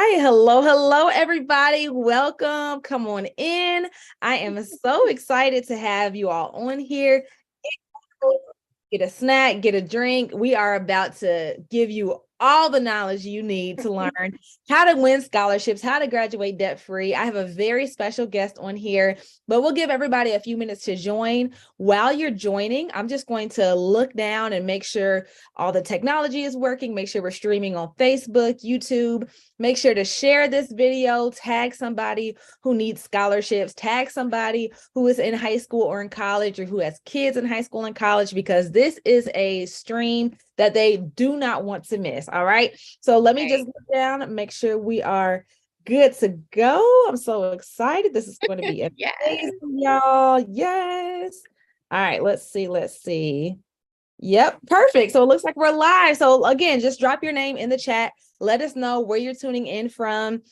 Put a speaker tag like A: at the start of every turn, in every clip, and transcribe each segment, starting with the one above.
A: right. Hello, everybody. Welcome. Come on in. I am so excited to have you all on here. Get a snack, get a drink. We are about to give you all the knowledge you need to learn how to win scholarships, how to graduate debt free. I have a very special guest on here, but we'll give everybody a few minutes to join. While you're joining, I'm just going to look down and make sure all the technology is working, make sure we're streaming on Facebook, YouTube. Make sure to share this video, tag somebody who needs scholarships, tag somebody who is in high school or in college or who has kids in high school and college, because this is a stream that they do not want to miss. All right. So let me just look down and make sure we are good to go. I'm so excited. This is going to be amazing, y'all. Yes. All right. Let's see. Yep, perfect. So it looks like we're live. So again, just drop your name in the chat. Let us know where you're tuning in from.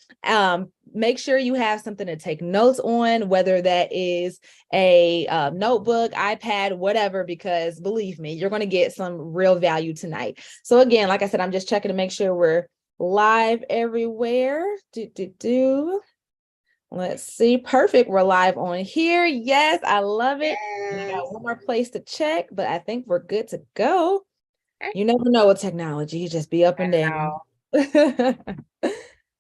A: Make sure you have something to take notes on, whether that is a notebook, iPad, whatever, because believe me, you're going to get some real value tonight. So again, like I said, I'm just checking to make sure we're live everywhere. Let's see. Perfect. We're live on here. Yes, I love it. We got one more place to check, but I think we're good to go.
B: Okay.
A: You never know with technology. You just be up and down.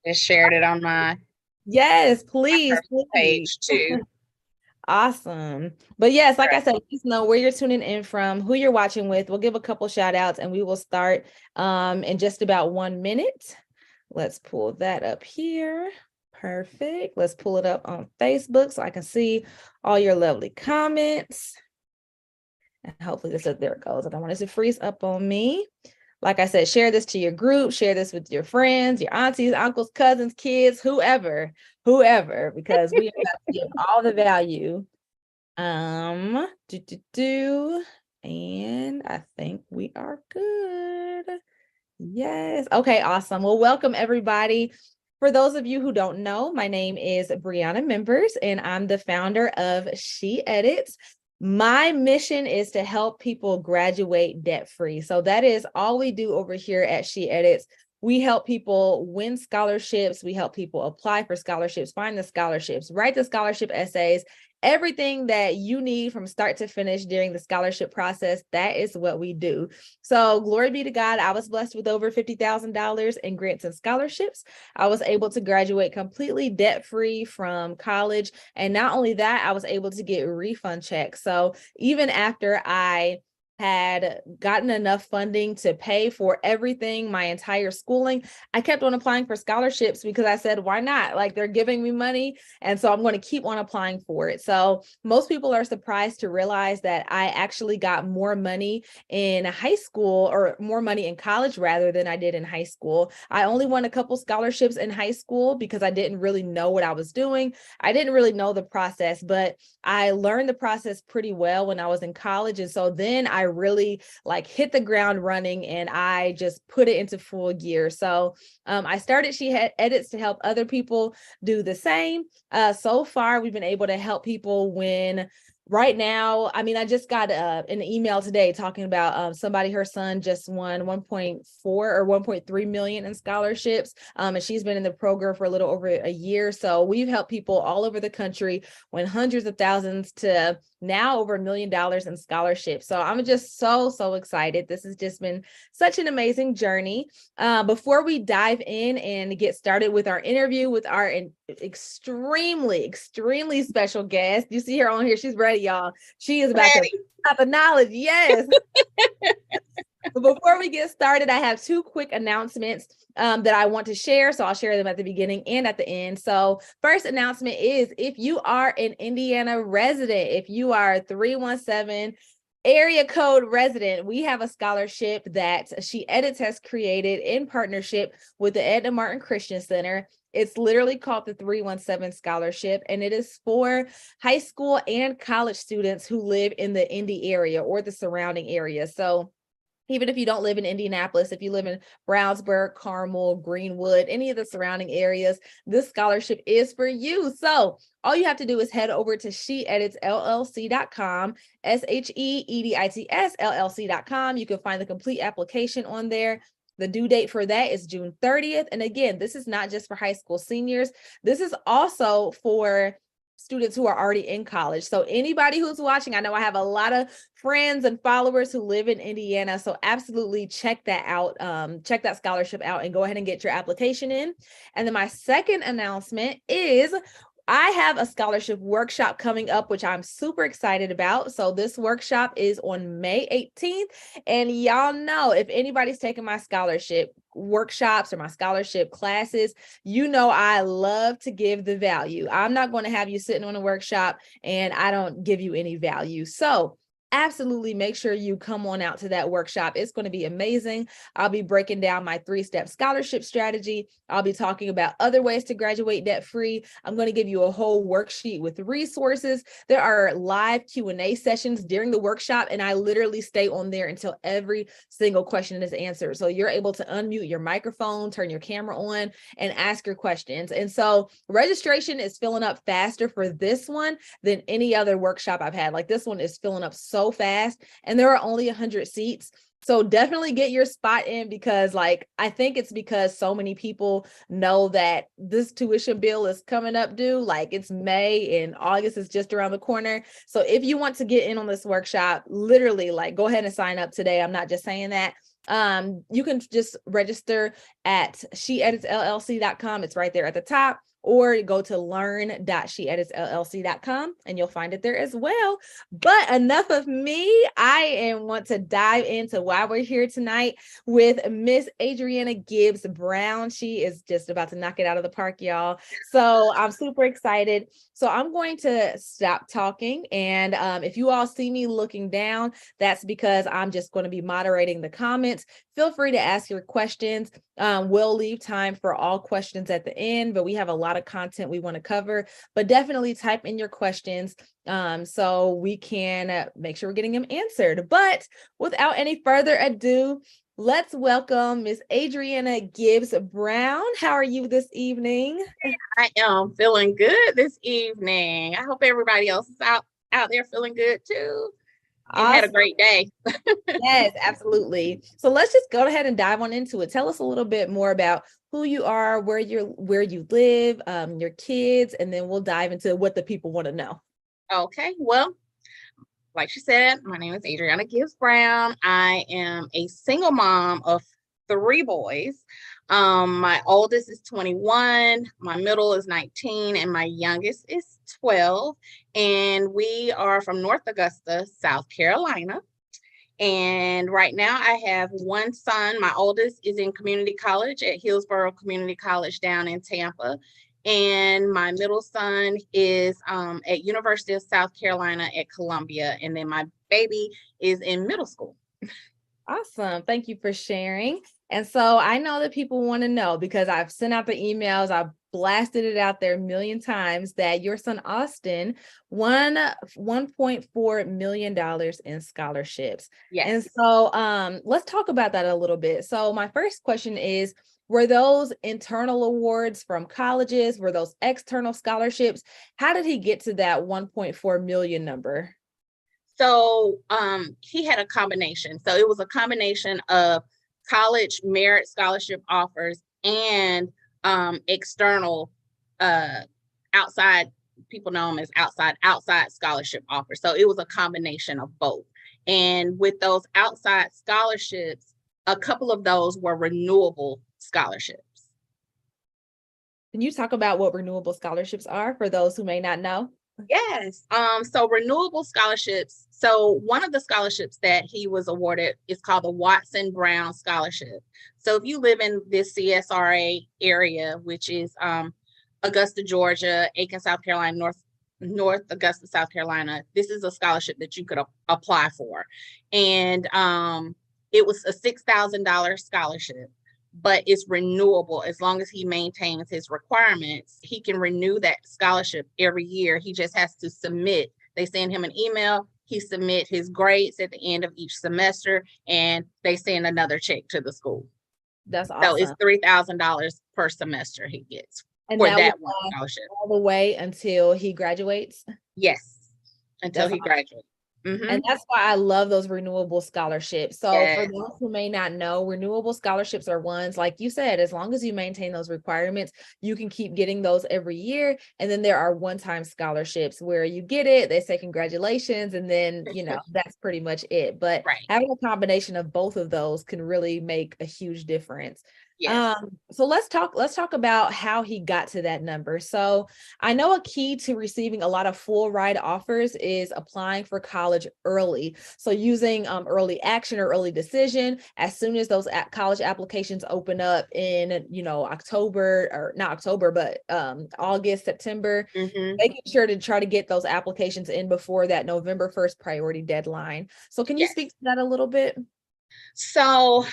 B: Just shared it on my
A: Yes, please.
B: page too.
A: Awesome. But yes, like I said, just know where you're tuning in from, who you're watching with. We'll give a couple shout outs and we will start in just about 1 minute. Let's pull that up here. Perfect. Let's pull it up on Facebook so I can see all your lovely comments. And hopefully there it goes. I don't want it to freeze up on me. Like I said, share this to your group, share this with your friends, your aunties, uncles, cousins, kids, whoever, because we are about to give all the value. And I think we are good. Yes. Okay, awesome. Well, welcome everybody. For those of you who don't know, my name is Brianna Members, and I'm the founder of She Edits. My mission is to help people graduate debt-free. So that is all we do over here at She Edits. We help people win scholarships. We help people apply for scholarships, find the scholarships, write the scholarship essays, everything that you need from start to finish during the scholarship process. That is what we do. So glory be to God. I was blessed with over $50,000 in grants and scholarships. I was able to graduate completely debt-free from college. And not only that, I was able to get refund checks. So even after I had gotten enough funding to pay for everything, my entire schooling, I kept on applying for scholarships because I said, why not? Like, they're giving me money. And so I'm going to keep on applying for it. So most people are surprised to realize that I actually got more money in high school, or more money in college rather, than I did in high school. I only won a couple scholarships in high school because I didn't really know what I was doing. I didn't really know the process, but I learned the process pretty well when I was in college. And so then I really like hit the ground running and I just put it into full gear. So I started She Edits to help other people do the same. So far, we've been able to help people win. Right now, I mean, I just got an email today talking about somebody, her son just won 1.4 or 1.3 million in scholarships. And she's been in the program for a little over a year. So we've helped people all over the country win hundreds of thousands to now over $1 million in scholarships. So I'm just so excited. This has just been such an amazing journey. Before we dive in and get started with our interview with our extremely special guest, you see her on here. She's ready, y'all. She is about to have the knowledge. Yes. But before we get started, I have two quick announcements that I want to share. So I'll share them at the beginning and at the end. So first announcement is, if you are an Indiana resident, if you are a 317 area code resident, we have a scholarship that She Edits has created in partnership with the Edna Martin Christian Center. It's literally called the 317 Scholarship, and it is for high school and college students who live in the Indy area or the surrounding area. So even if you don't live in Indianapolis, if you live in Brownsburg, Carmel, Greenwood, any of the surrounding areas, this scholarship is for you. So all you have to do is head over to sheeditsllc.com, SHEEDITS LLC.com. You can find the complete application on there. The due date for that is June 30th. And again, this is not just for high school seniors. This is also for students who are already in college. So anybody who's watching, I know I have a lot of friends and followers who live in Indiana. So absolutely check that out. Check that scholarship out and go ahead and get your application in. And then my second announcement is I have a scholarship workshop coming up, which I'm super excited about. So this workshop is on May 18th. And y'all know, if anybody's taking my scholarship workshops or my scholarship classes, you know I love to give the value. I'm not going to have you sitting on a workshop and I don't give you any value. So absolutely make sure you come on out to that workshop. It's going to be amazing. I'll be breaking down my 3-step scholarship strategy. I'll be talking about other ways to graduate debt-free. I'm going to give you a whole worksheet with resources. There are live Q&A sessions during the workshop, and I literally stay on there until every single question is answered. So you're able to unmute your microphone, turn your camera on, and ask your questions. And so registration is filling up faster for this one than any other workshop I've had. Like, this one is filling up so fast, and there are only 100 seats. So definitely get your spot in, because I think it's because so many people know that this tuition bill is coming up due. It's May and August is just around the corner. So if you want to get in on this workshop, literally go ahead and sign up today. I'm not just saying that. You can just register at sheeditsllc.com. It's right there at the top. Or go to learn.sheeditsllc.com and you'll find it there as well. But enough of me. I want to dive into why we're here tonight with Miss Adriana Gibbs Brown. She is just about to knock it out of the park, y'all. So I'm super excited. So I'm going to stop talking. And if you all see me looking down, that's because I'm just going to be moderating the comments. Feel free to ask your questions. We'll leave time for all questions at the end, but we have a lot of content we want to cover. But definitely type in your questions so we can make sure we're getting them answered. But without any further ado, let's welcome Miss Adriana Gibbs Brown. How are you this evening?
B: I am feeling good this evening. I hope everybody else is out there feeling good too. And
A: Awesome.
B: had a great day.
A: Yes, absolutely. So let's just go ahead and dive on into it. Tell us a little bit more about who you are, where you live, your kids, and then we'll dive into what the people want to know.
B: Okay, well, like she said, my name is Adriana Gibbs Brown. I am a single mom of 3 boys. My oldest is 21, my middle is 19, and my youngest is 12. And we are from North Augusta, South Carolina. And right now I have one son. My oldest is in community college at Hillsborough Community College down in Tampa. And my middle son is at University of South Carolina at Columbia. And then my baby is in middle school.
A: Awesome. Thank you for sharing. And so I know that people want to know, because I've sent out the emails, I've blasted it out there a million times, that your son Austin won $1.4 million in scholarships.
B: Yes.
A: And so let's talk about that a little bit. So my first question is, were those internal awards from colleges? Were those external scholarships? How did he get to that 1.4 million number?
B: So he had a combination. So it was a combination of college merit scholarship offers and external outside, people know them as outside scholarship offers. So it was a combination of both. And with those outside scholarships, a couple of those were renewable scholarships.
A: Can you talk about what renewable scholarships are for those who may not know?
B: Yes. So renewable scholarships. So one of the scholarships that he was awarded is called the Watson Brown Scholarship. So if you live in this CSRA area, which is Augusta, Georgia, Aiken, South Carolina, North Augusta, South Carolina, this is a scholarship that you could apply for. And it was a $6,000 scholarship, but it's renewable. As long as he maintains his requirements, he can renew that scholarship every year. He just has to submit. They send him an email. He submit his grades at the end of each semester, and they send another check to the school.
A: That's awesome.
B: So it's $3,000 per semester he gets
A: and
B: for
A: that
B: that one scholarship.
A: All the way until he graduates?
B: Yes, until
A: That's
B: he graduates.
A: And
B: Mm-hmm.
A: that's why I love those renewable scholarships. So for
B: Yes.
A: those who may not know, renewable scholarships are ones, like you said, as long as you maintain those requirements, you can keep getting those every year. And then there are one-time scholarships where you get it, they say congratulations, and then, that's pretty much it. But
B: Right.
A: having a combination of both of those can really make a huge difference.
B: Yes.
A: So let's talk about how he got to that number. So I know a key to receiving a lot of full ride offers is applying for college early. So using early action or early decision as soon as those college applications open up in, October, or not October, but August, September,
B: Mm-hmm.
A: making sure to try to get those applications in before that November 1st priority deadline. So can you
B: Yes.
A: speak to that a little bit?
B: So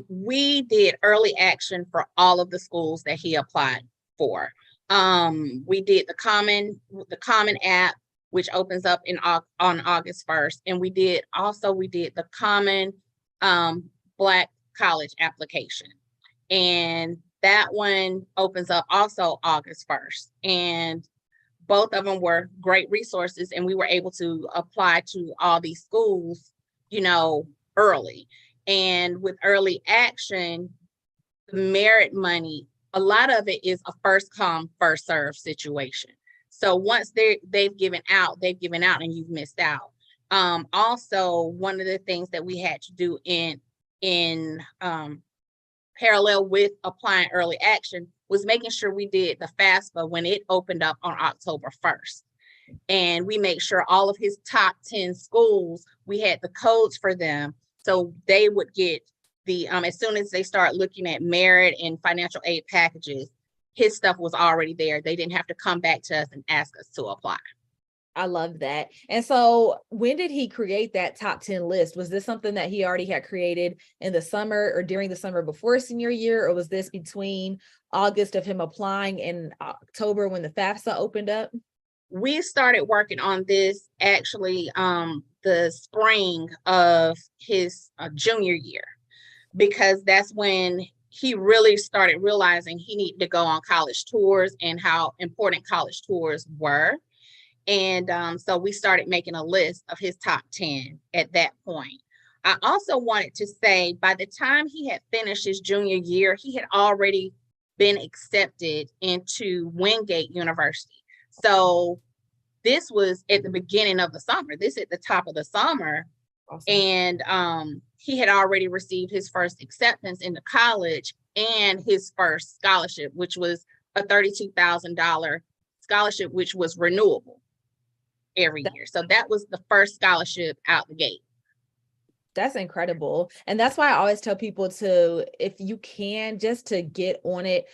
B: we did early action for all of the schools that he applied for. We did the common app, which opens up on August 1st. And we did the common Black college application. And that one opens up also August 1st. And both of them were great resources, and we were able to apply to all these schools, early. And with early action, the merit money, a lot of it is a first come, first serve situation. So once they've given out, and you've missed out. Also, one of the things that we had to do in parallel with applying early action was making sure we did the FAFSA when it opened up on October 1st. And we made sure all of his top 10 schools, we had the codes for them. So they would get as soon as they start looking at merit and financial aid packages, his stuff was already there. They didn't have to come back to us and ask us to apply.
A: I love that. And so when did he create that top 10 list? Was this something that he already had created in the summer or during the summer before senior year? Or was this between August of him applying and October when the FAFSA opened up?
B: We started working on this actually the spring of his junior year, because that's when he really started realizing he needed to go on college tours and how important college tours were. And so we started making a list of his top 10 at that point. I also wanted to say by the time he had finished his junior year, he had already been accepted into Wingate University. So this was at the beginning of the summer, this at the top of the summer.
A: Awesome.
B: And he had already received his first acceptance into college and his first scholarship, which was a $32,000 scholarship, which was renewable every year. So that was the first scholarship out the gate.
A: That's incredible. And that's why I always tell people to, if you can, just to get on it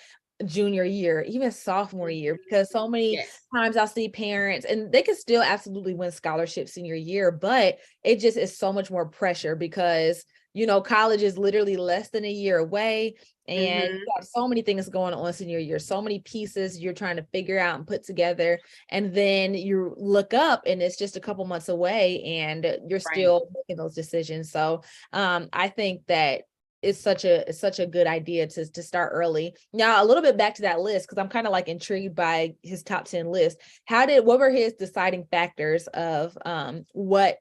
A: junior year, even sophomore year, because so many
B: Yes.
A: times I'll see parents and they can still absolutely win scholarships senior year, but it just is so much more pressure because, college is literally less than a year away. And
B: Mm-hmm.
A: you got so many things going on senior year, so many pieces you're trying to figure out and put together. And then you look up and it's just a couple months away and you're
B: Right.
A: still making those decisions. So I think that it's such a good idea to start early. Now, a little bit back to that list, because I'm kind of like intrigued by his top 10 list. What were his deciding factors of what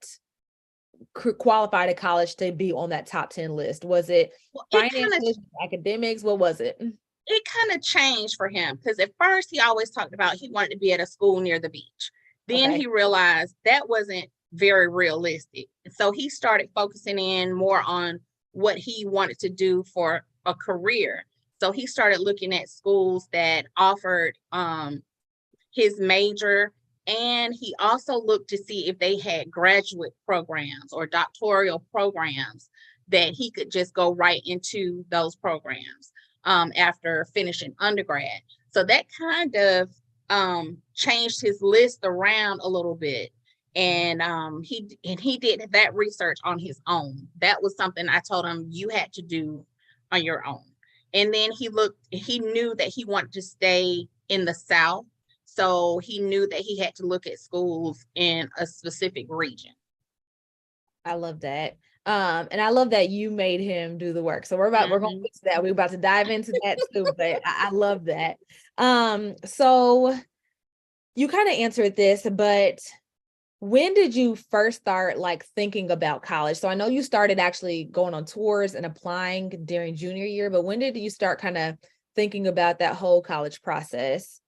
A: qualified a college to be on that top 10 list? Was it
B: Well,
A: finances, academics? What was it?
B: it kind of changed for him, because at first he always talked about he wanted to be at a school near the beach. Then
A: Okay.
B: he realized that wasn't very realistic. And so he started focusing in more on what he wanted to do for a career. So he started looking at schools that offered his major, and he also looked to see if they had graduate programs or doctoral programs that he could just go right into those programs after finishing undergrad. So that kind of changed his list around a little bit. And he did that research on his own. That was something I told him you had to do on your own. And then he knew that he wanted to stay in the South. So he knew that he had to look at schools in a specific region.
A: I love that. And I love that you made him do the work. So we're going to get to that. We're about to dive into that too, but I love that. So you kind of answered this, but when did you first start like thinking about college? So I know you started actually going on tours and applying during junior year, but when did you start kind of thinking about that whole college process?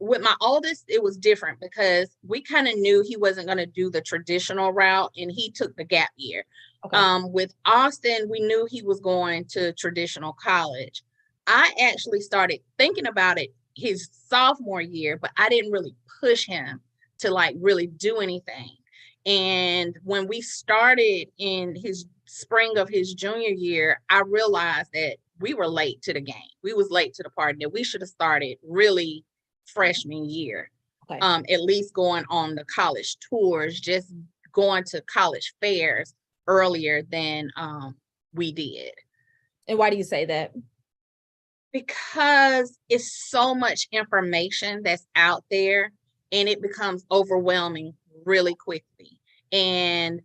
B: With my oldest, it was different because we kind of knew he wasn't going to do the traditional route and he took the gap year.
A: Okay.
B: With Austin, we knew he was going to traditional college. I actually started thinking about it his sophomore year, but I didn't really push him to like really do anything. And when we started in his spring of his junior year, I realized that we were late to the game. We was late to the party, that we should have started really freshman year.
A: Okay.
B: At least going on the college tours, just going to college fairs earlier than we did.
A: And why do you say that?
B: Because it's so much information that's out there and it becomes overwhelming really quickly. And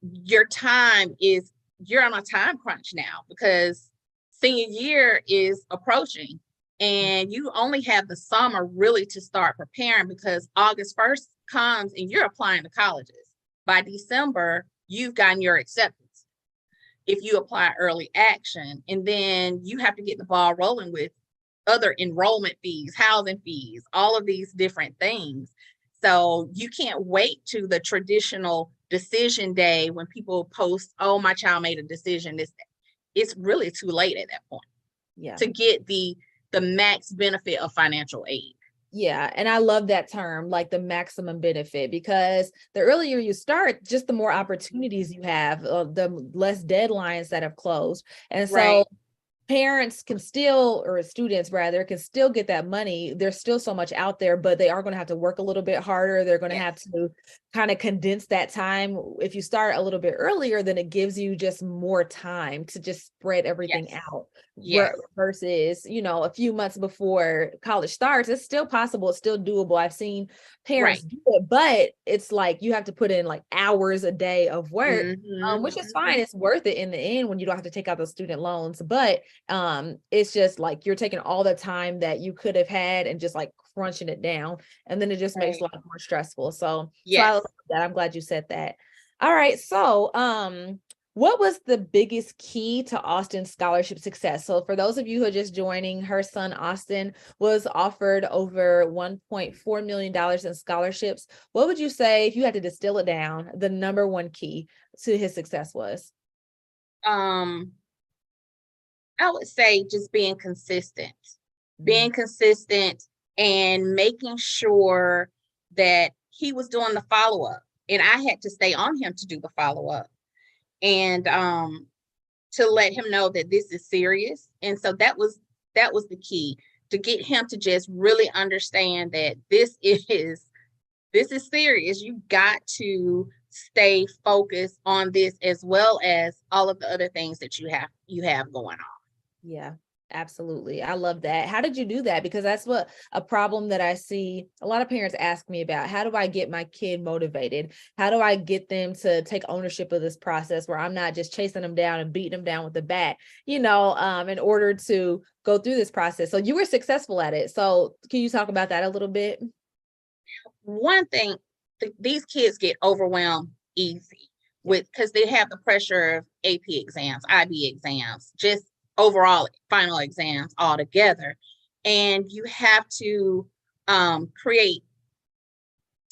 B: your time is, you're on a time crunch now because senior year is approaching and you only have the summer really to start preparing because August 1st comes and you're applying to colleges. By December, you've gotten your acceptance if you apply early action, and then you have to get the ball rolling with other enrollment fees, housing fees, all of these different things. So you can't wait to the traditional decision day when people post, oh, my child made a decision. It's really too late at that point to get the max benefit of financial aid.
A: Yeah. And I love that term, like the maximum benefit, because the earlier you start, just the more opportunities you have, the less deadlines that have closed. And so parents can still, or students rather, can still get that money. There's still so much out there, but they are going to have to work a little bit harder. They're going to have to kind of condense that time. If you start a little bit earlier, then it gives you just more time to just spread everything out. Versus, a few months before college starts, it's still possible. It's still doable. I've seen parents do it, but it's like you have to put in like hours a day of work, which is fine. It's worth it in the end when you don't have to take out those student loans. But it's just like you're taking all the time that you could have had and just like crunching it down, and then it just makes life more stressful. So I love that. I'm glad you said that. All right, so what was the biggest key to Austin's scholarship success? So for those of you who are just joining, her son Austin was offered over $1.4 million in scholarships. What would you say, if you had to distill it down, the number one key to his success was?
B: I would say just being consistent and making sure that he was doing the follow-up, and I had to stay on him to do the follow-up and to let him know that this is serious. And so that was the key, to get him to just really understand that this is serious. You got to stay focused on this as well as all of the other things that you have going on.
A: Yeah, absolutely. I love that. How did you do that? Because that's a problem that I see a lot of parents ask me about. How do I get my kid motivated? How do I get them to take ownership of this process where I'm not just chasing them down and beating them down with the bat, in order to go through this process? So you were successful at it. So can you talk about that a little bit?
B: One thing, these kids get overwhelmed easy because they have the pressure of AP exams, IB exams, just overall final exams all together. And you have to create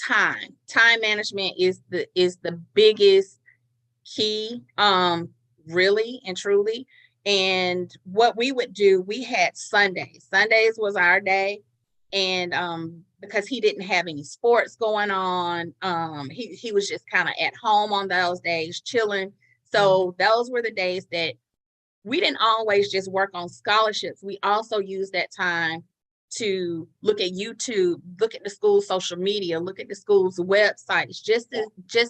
B: time. Time management is the biggest key, really and truly. And what we would do, we had Sundays. Sundays was our day. And because he didn't have any sports going on, he was just kind of at home on those days, chilling. So those were the days that we didn't always just work on scholarships. We also used that time to look at YouTube, look at the school's social media, look at the school's websites, just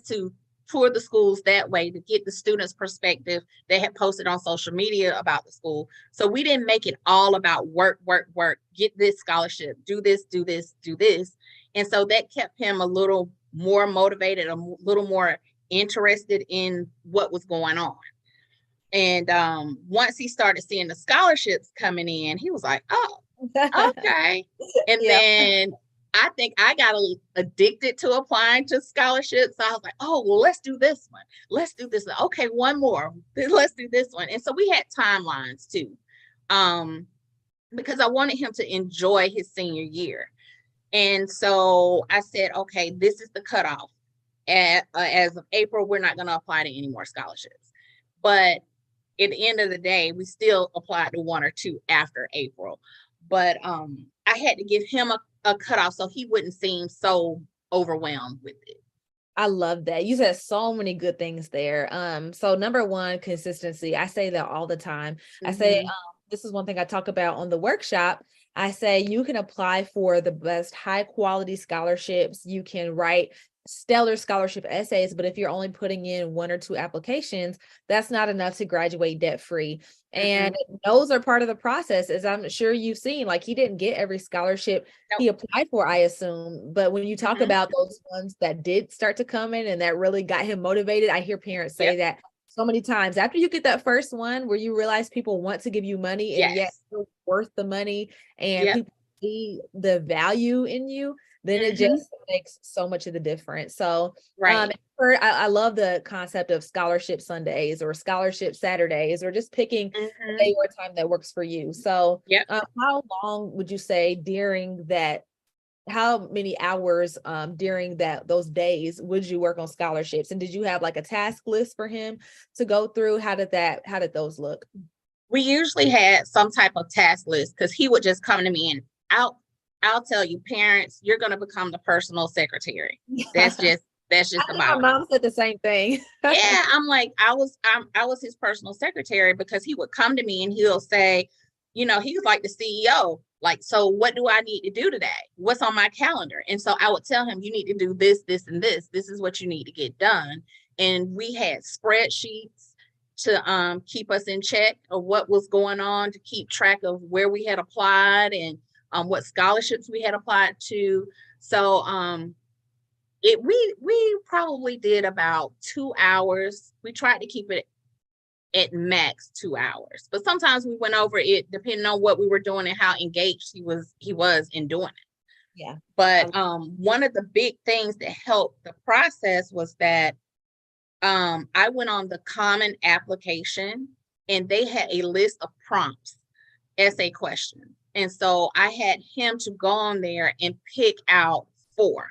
B: to tour the schools that way, to get the students' perspective. They had posted on social media about the school. So we didn't make it all about work, get this scholarship, do this. And so that kept him a little more motivated, a little more interested in what was going on. And once he started seeing the scholarships coming in, he was like, oh, okay. And then I think I got addicted to applying to scholarships. So I was like, oh, well, let's do this one. Let's do this one. Okay, one more. Let's do this one. And so we had timelines too, because I wanted him to enjoy his senior year. And so I said, okay, this is the cutoff. As of April, we're not going to apply to any more scholarships. But at the end of the day, we still applied to one or two after April. But I had to give him a cutoff so he wouldn't seem so overwhelmed with it.
A: I love that. You said so many good things there. So number one, consistency. I say that all the time. I say, this is one thing I talk about on the workshop. I say you can apply for the best high quality scholarships. You can write stellar scholarship essays, but if you're only putting in one or two applications, that's not enough to graduate debt free. And those are part of the process, as I'm sure you've seen. Like, he didn't get every scholarship he applied for, I assume. But when you talk about those ones that did start to come in and that really got him motivated, I hear parents say that so many times. After you get that first one where you realize people want to give you money and yet you're worth the money and people see the value in you, then it just makes so much of the difference. So I love the concept of scholarship Sundays or scholarship Saturdays, or just picking a day or time that works for you. So how long would you say during that, how many hours during those days would you work on scholarships? And did you have like a task list for him to go through? How did those look?
B: We usually had some type of task list, because he would just come to me and I'll tell you, parents, you're going to become the personal secretary. That's just about
A: my mom said the same thing.
B: I'm like, I was his personal secretary, because he would come to me and he'll say, he was like the CEO. Like, so what do I need to do today? What's on my calendar? And so I would tell him, you need to do this, this, and this. This is what you need to get done. And we had spreadsheets to keep us in check of what was going on, to keep track of where we had applied and what scholarships we had applied to. So we probably did about 2 hours. We tried to keep it at max 2 hours, but sometimes we went over it depending on what we were doing and how engaged he was in doing it. But one of the big things that helped the process was that I went on the Common application and they had a list of prompts, essay questions. And so I had him to go on there and pick out 4.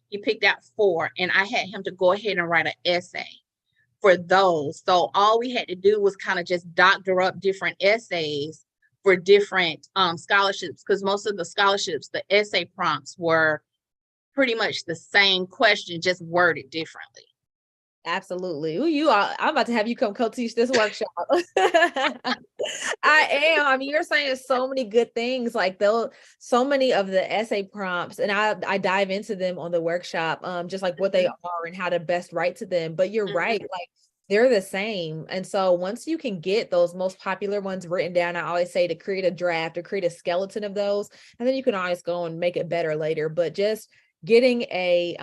B: He picked out 4, and I had him to go ahead and write an essay for those. So all we had to do was kind of just doctor up different essays for different scholarships, because most of the scholarships, the essay prompts were pretty much the same question, just worded differently.
A: Absolutely. Ooh, I'm about to have you come co-teach this workshop. I am. I mean, you're saying so many good things, like so many of the essay prompts, and I dive into them on the workshop, just like what they are and how to best write to them. But you're right, like they're the same. And so once you can get those most popular ones written down, I always say to create a draft or create a skeleton of those, and then you can always go and make it better later. But just getting a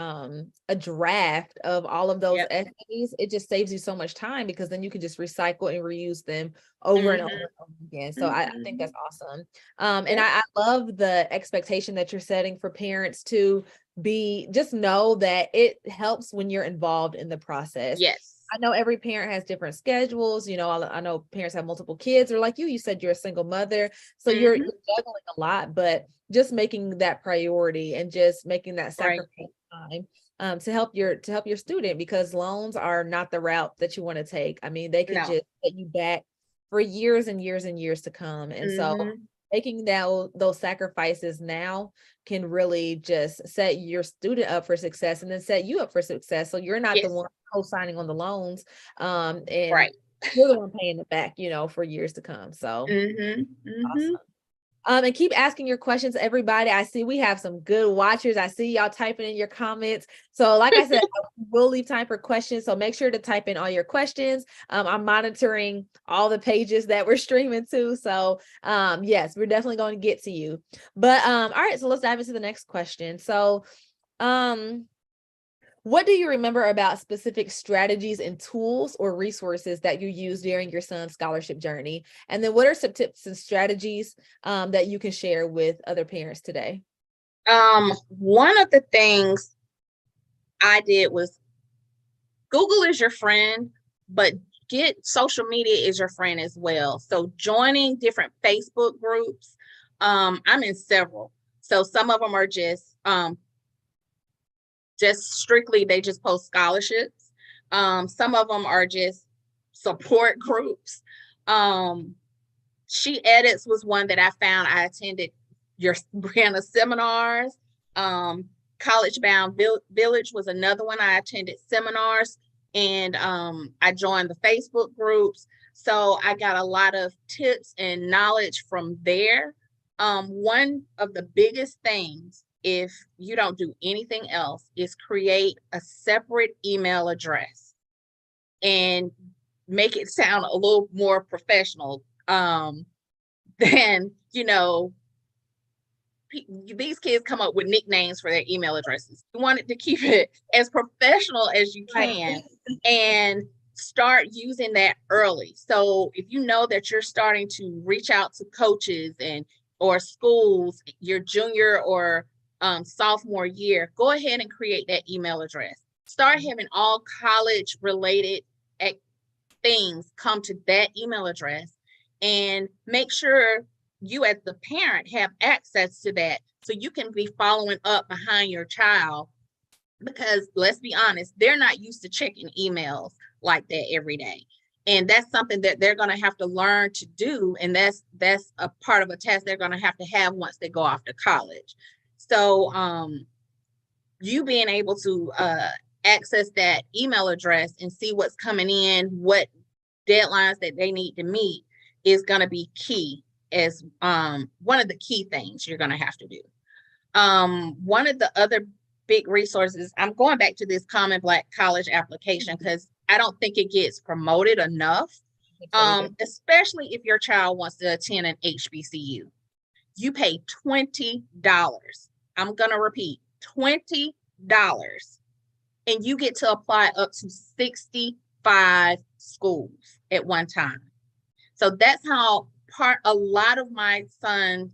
A: draft of all of those essays, it just saves you so much time, because then you can just recycle and reuse them over and over and over again. So I think that's awesome. And I love the expectation that you're setting for parents to just know that it helps when you're involved in the process.
B: Yes.
A: I know every parent has different schedules. I know parents have multiple kids, or like you said, you're a single mother. So you're juggling a lot, but just making that priority and just making that sacrifice time to help your student, because loans are not the route that you want to take. I mean, they could just set you back for years and years and years to come. And so making those sacrifices now can really just set your student up for success, and then set you up for success. So you're not the one co-signing on the loans, and you're the one paying it back, for years to come. So awesome. And keep asking your questions, everybody. I see we have some good watchers. I see y'all typing in your comments. So like I said, we'll leave time for questions. So make sure to type in all your questions. I'm monitoring all the pages that we're streaming to. So yes, we're definitely going to get to you. But all right, so let's dive into the next question. So what do you remember about specific strategies and tools or resources that you used during your son's scholarship journey? And then what are some tips and strategies that you can share with other parents today?
B: One of the things I did was Google is your friend, but get social media is your friend as well. So joining different Facebook groups, I'm in several. So some of them are just strictly they just post scholarships. Some of them are just support groups. She Edits was one that I found. I attended your Brianna seminars. College Bound Village was another one. I attended seminars, and I joined the Facebook groups. So I got a lot of tips and knowledge from there. One of the biggest things, if you don't do anything else, is create a separate email address and make it sound a little more professional. Then these kids come up with nicknames for their email addresses. You wanted to keep it as professional as you can and start using that early. So if you know that you're starting to reach out to coaches or schools, your junior or sophomore year, go ahead and create that email address. Start having all college related things come to that email address, and make sure you as the parent have access to that so you can be following up behind your child, because let's be honest, they're not used to checking emails like that every day. And that's something that they're going to have to learn to do. And that's a part of a task they're going to have once they go off to college. So you being able to access that email address and see what's coming in, what deadlines that they need to meet, is going to be key as one of the key things you're going to have to do. One of the other big resources, I'm going back to this Common Black College application because I don't think it gets promoted enough, especially if your child wants to attend an HBCU. You pay $20. I'm going to repeat, $20. And you get to apply up to 65 schools at one time. So that's how a lot of my son's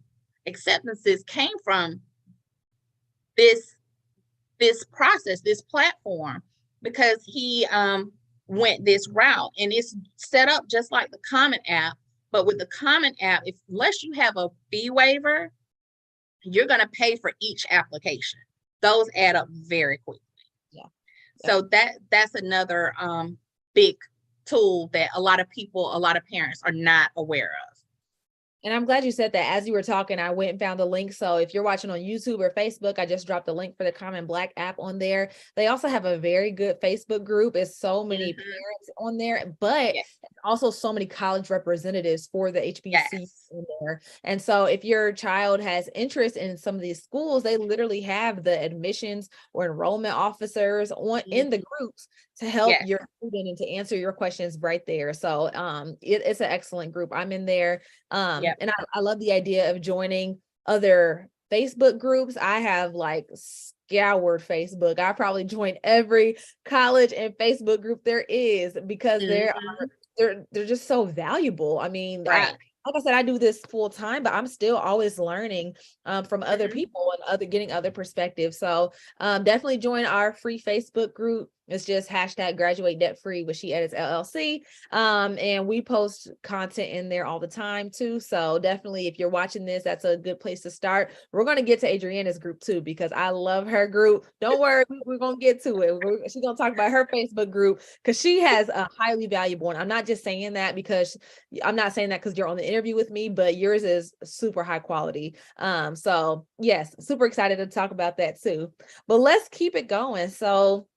B: acceptances came from this process, this platform, because he went this route. And it's set up just like the Common App, but with the Common App, unless you have a fee waiver, you're going to pay for each application. Those add up very quickly. Yeah. So that's another big tool that a lot of parents are not aware of.
A: And I'm glad you said that. As you were talking, I went and found the link. So if you're watching on YouTube or Facebook, I just dropped the link for the Common Black app on there. They also have a very good Facebook group. It's so many parents on there, but also so many college representatives for the HBCU in there. And so if your child has interest in some of these schools, they literally have the admissions or enrollment officers in the groups to help your student and to answer your questions right there. So it's an excellent group. I'm in there. And I love the idea of joining other Facebook groups. I have scoured Facebook. I probably joined every college and Facebook group there is, because they're just so valuable. I mean, like I said, I do this full time, but I'm still always learning from other people and getting other perspectives. So definitely join our free Facebook group. It's just #graduate debt free with She Edits LLC. And we post content in there all the time too. So definitely, if you're watching this, that's a good place to start. We're going to get to Adriana's group too, because I love her group. Don't worry, we're going to get to it. She's going to talk about her Facebook group because she has a highly valuable one. I'm not just saying that because you're on the interview with me, but yours is super high quality. So yes, super excited to talk about that too. But let's keep it going. So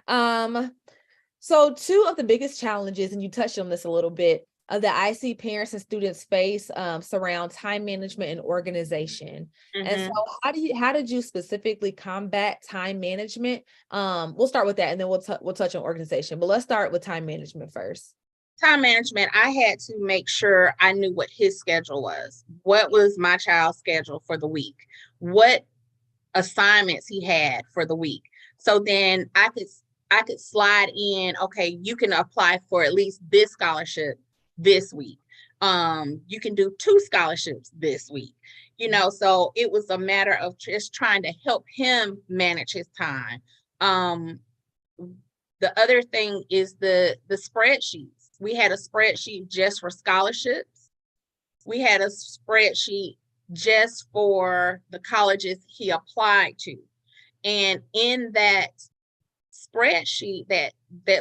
A: two of the biggest challenges, and you touched on this a little bit, that I see parents and students face surround time management and organization. And so how did you specifically combat time management? We'll start with that, and then we'll touch on organization, but let's start with time management first.
B: Time management, I had to make sure I knew what his schedule was. What was my child's schedule for the week? What assignments he had for the week? So then I could slide in, okay, you can apply for at least this scholarship this week. You can do 2 scholarships this week. So it was a matter of just trying to help him manage his time. The other thing is the spreadsheets. We had a spreadsheet just for scholarships. We had a spreadsheet just for the colleges he applied to. And in that spreadsheet that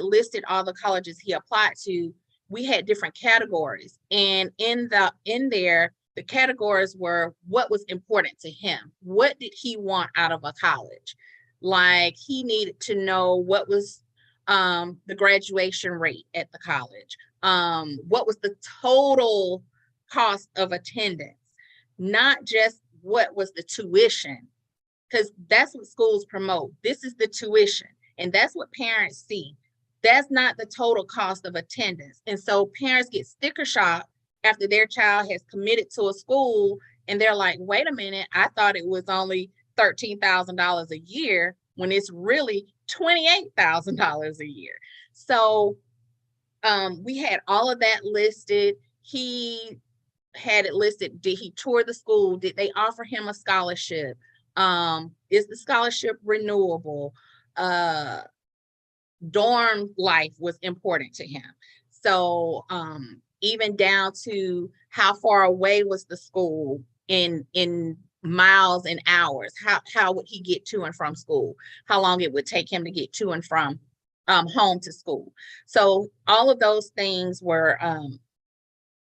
B: listed all the colleges he applied to, we had different categories. And in there, the categories were what was important to him. What did he want out of a college? Like, he needed to know what was the graduation rate at the college. What was the total cost of attendance? Not just what was the tuition, because that's what schools promote. This is the tuition, and that's what parents see. That's not the total cost of attendance. And so parents get sticker shock after their child has committed to a school, and they're like, wait a minute, I thought it was only $13,000 a year when it's really $28,000 a year. So we had all of that listed. He had it listed. Did he tour the school? Did they offer him a scholarship? Is the scholarship renewable? Dorm life was important to him. So even down to how far away was the school in miles and hours, how would he get to and from school, how long it would take him to get to and from home to school. So all of those things were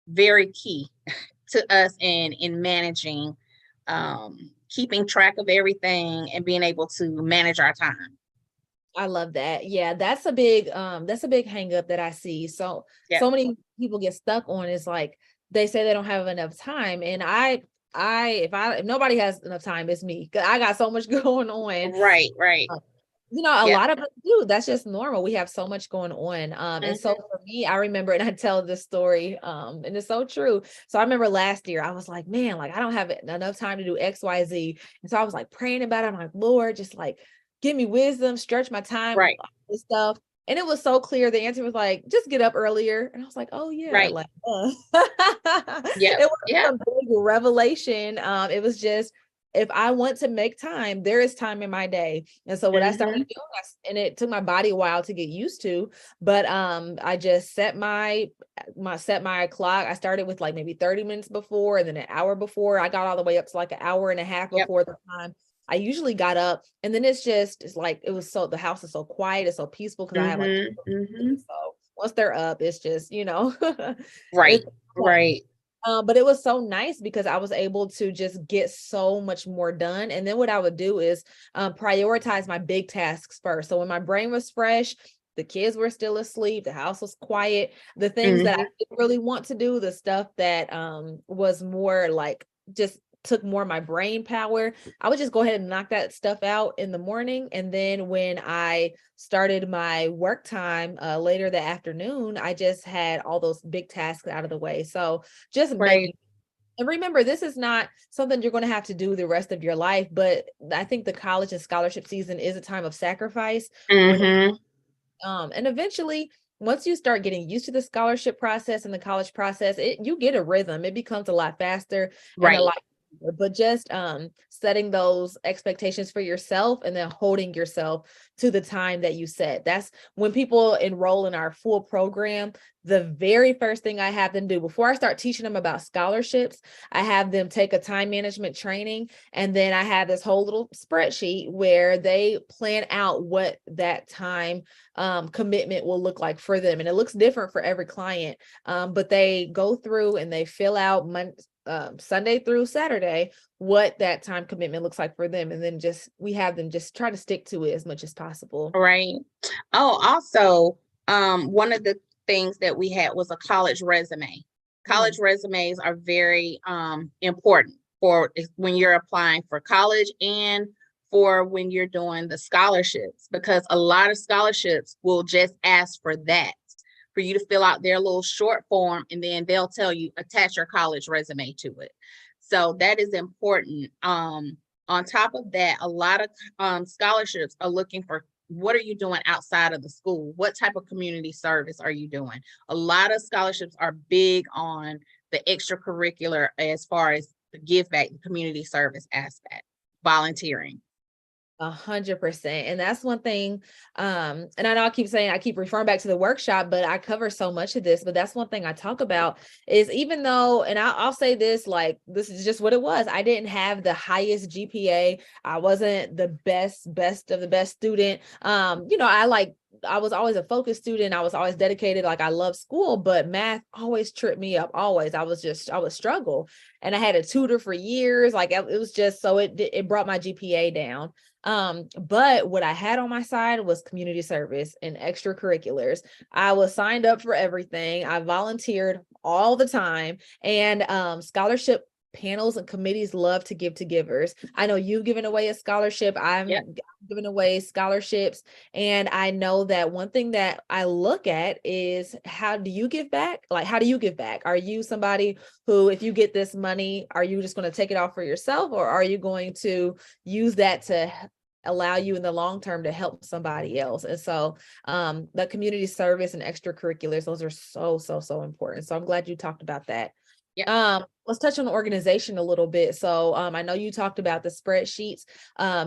B: very key to us in managing, keeping track of everything and being able to manage our time.
A: I love that. Yeah, that's a big hang up that I see. So so many people get stuck on is like they say they don't have enough time. And if nobody has enough time, it's me. 'Cause I got so much going on.
B: Right.
A: A lot of us do. That's just normal. We have so much going on. And so for me, I remember, and I tell this story, and it's so true. So I remember last year, I was like, man, like I don't have enough time to do X, Y, Z. And so I was like praying about it. I'm like, Lord, just like give me wisdom, stretch my time,
B: Right.
A: all this stuff. And it was so clear. The answer was like, just get up earlier. And I was like, oh yeah,
B: Right.
A: like
B: Yeah.
A: it was a big revelation. It was just, if I want to make time, there is time in my day. And so what I started doing, and it took my body a while to get used to, but I just set my clock. I started with like maybe 30 minutes before, and then an hour before. I got all the way up to like an hour and a half before the time I usually got up. And then it's like, the house is so quiet, it's so peaceful because I have like, so once they're up, it's just,
B: right. Right.
A: But it was so nice because I was able to just get so much more done. And then what I would do is prioritize my big tasks first. So when my brain was fresh, the kids were still asleep, the house was quiet, the things that I didn't really want to do, the stuff that was more like just took more of my brain power, I would just go ahead and knock that stuff out in the morning. And then when I started my work time later that afternoon, I just had all those big tasks out of the way. So just making, and remember, this is not something you're going to have to do the rest of your life, but I think the college and scholarship season is a time of sacrifice. And eventually, once you start getting used to the scholarship process and the college process, you get a rhythm. It becomes a lot faster and a lot. But just setting those expectations for yourself and then holding yourself to the time that you set. That's when people enroll in our full program. The very first thing I have them do before I start teaching them about scholarships, I have them take a time management training. And then I have this whole little spreadsheet where they plan out what that time commitment will look like for them. And it looks different for every client. But they go through and they fill out Sunday through Saturday, what that time commitment looks like for them. And then we have them just try to stick to it as much as possible.
B: Right. Oh, also, one of the things that we had was a college resume. College resumes are very important for when you're applying for college and for when you're doing the scholarships, because a lot of scholarships will just ask for that, for you to fill out their little short form, and then they'll tell you attach your college resume to it. So that is important. On top of that, a lot of scholarships are looking for, what are you doing outside of the school? What type of community service are you doing? A lot of scholarships are big on the extracurricular as far as the give back, the community service aspect, volunteering.
A: 100%. And that's one thing. And I know I keep saying, I keep referring back to the workshop, but I cover so much of this. But that's one thing I talk about is, even though, and I'll say this, like, this is just what it was. I didn't have the highest GPA. I wasn't the best of the best student. I was always a focused student. I was always dedicated. Like, I love school, but math always tripped me up. Always. I would struggle. And I had a tutor for years. Like, it was just, so it brought my GPA down. But what I had on my side was community service and extracurriculars. I was signed up for everything. I volunteered all the time, and scholarship panels and committees love to give to givers. I know you've given away a scholarship. I'm giving away scholarships. And I know that one thing that I look at is, how do you give back? Like, how do you give back? Are you somebody who, if you get this money, are you just going to take it off for yourself, or are you going to use that to allow you in the long term to help somebody else? And so the community service and extracurriculars, those are so important. So I'm glad you talked about that. Let's touch on the organization a little bit. So I know you talked about the spreadsheets.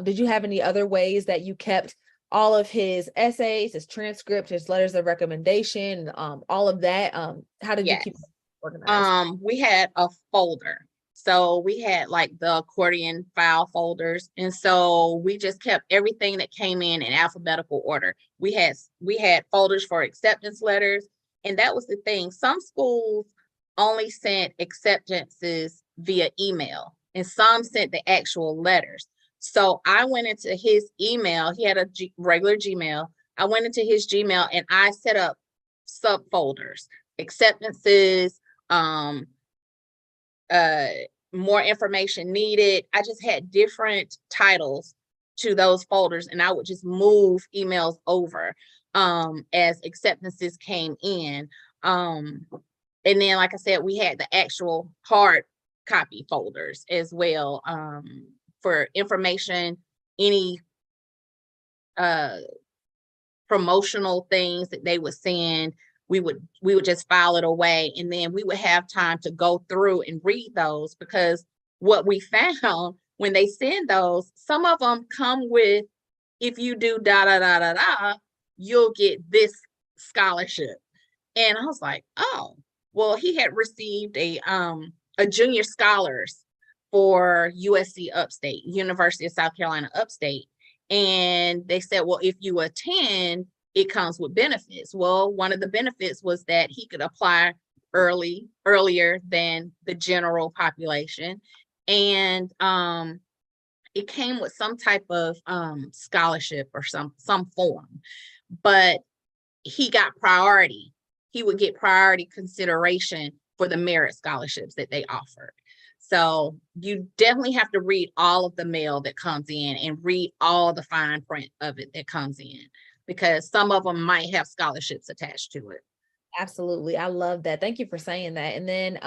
A: Did you have any other ways that you kept all of his essays, his transcript, his letters of recommendation, all of that? How did you keep it organized?
B: We had a folder. So we had like the accordion file folders. And so we just kept everything that came in alphabetical order. We had folders for acceptance letters. And that was the thing. Some schools only sent acceptances via email, and some sent the actual letters. So I went into his email. He had a regular Gmail. I went into his Gmail and I set up subfolders, acceptances, more information needed. I just had different titles to those folders, and I would just move emails over as acceptances came in. And then, like I said, we had the actual hard copy folders as well, for information, any promotional things that they would send. We would just file it away, and then we would have time to go through and read those, because what we found when they send those, some of them come with, if you do da da da da da, you'll get this scholarship. And I was like, oh, well, he had received a junior scholars for USC Upstate, University of South Carolina Upstate. And they said, well, if you attend, it comes with benefits. Well, one of the benefits was that he could apply earlier than the general population. And it came with some type of scholarship or some form, but he got priority. He would get priority consideration for the merit scholarships that they offered. So you definitely have to read all of the mail that comes in and read all the fine print of it that comes in, because some of them might have scholarships attached to it.
A: Absolutely. I love that. Thank you for saying that. And then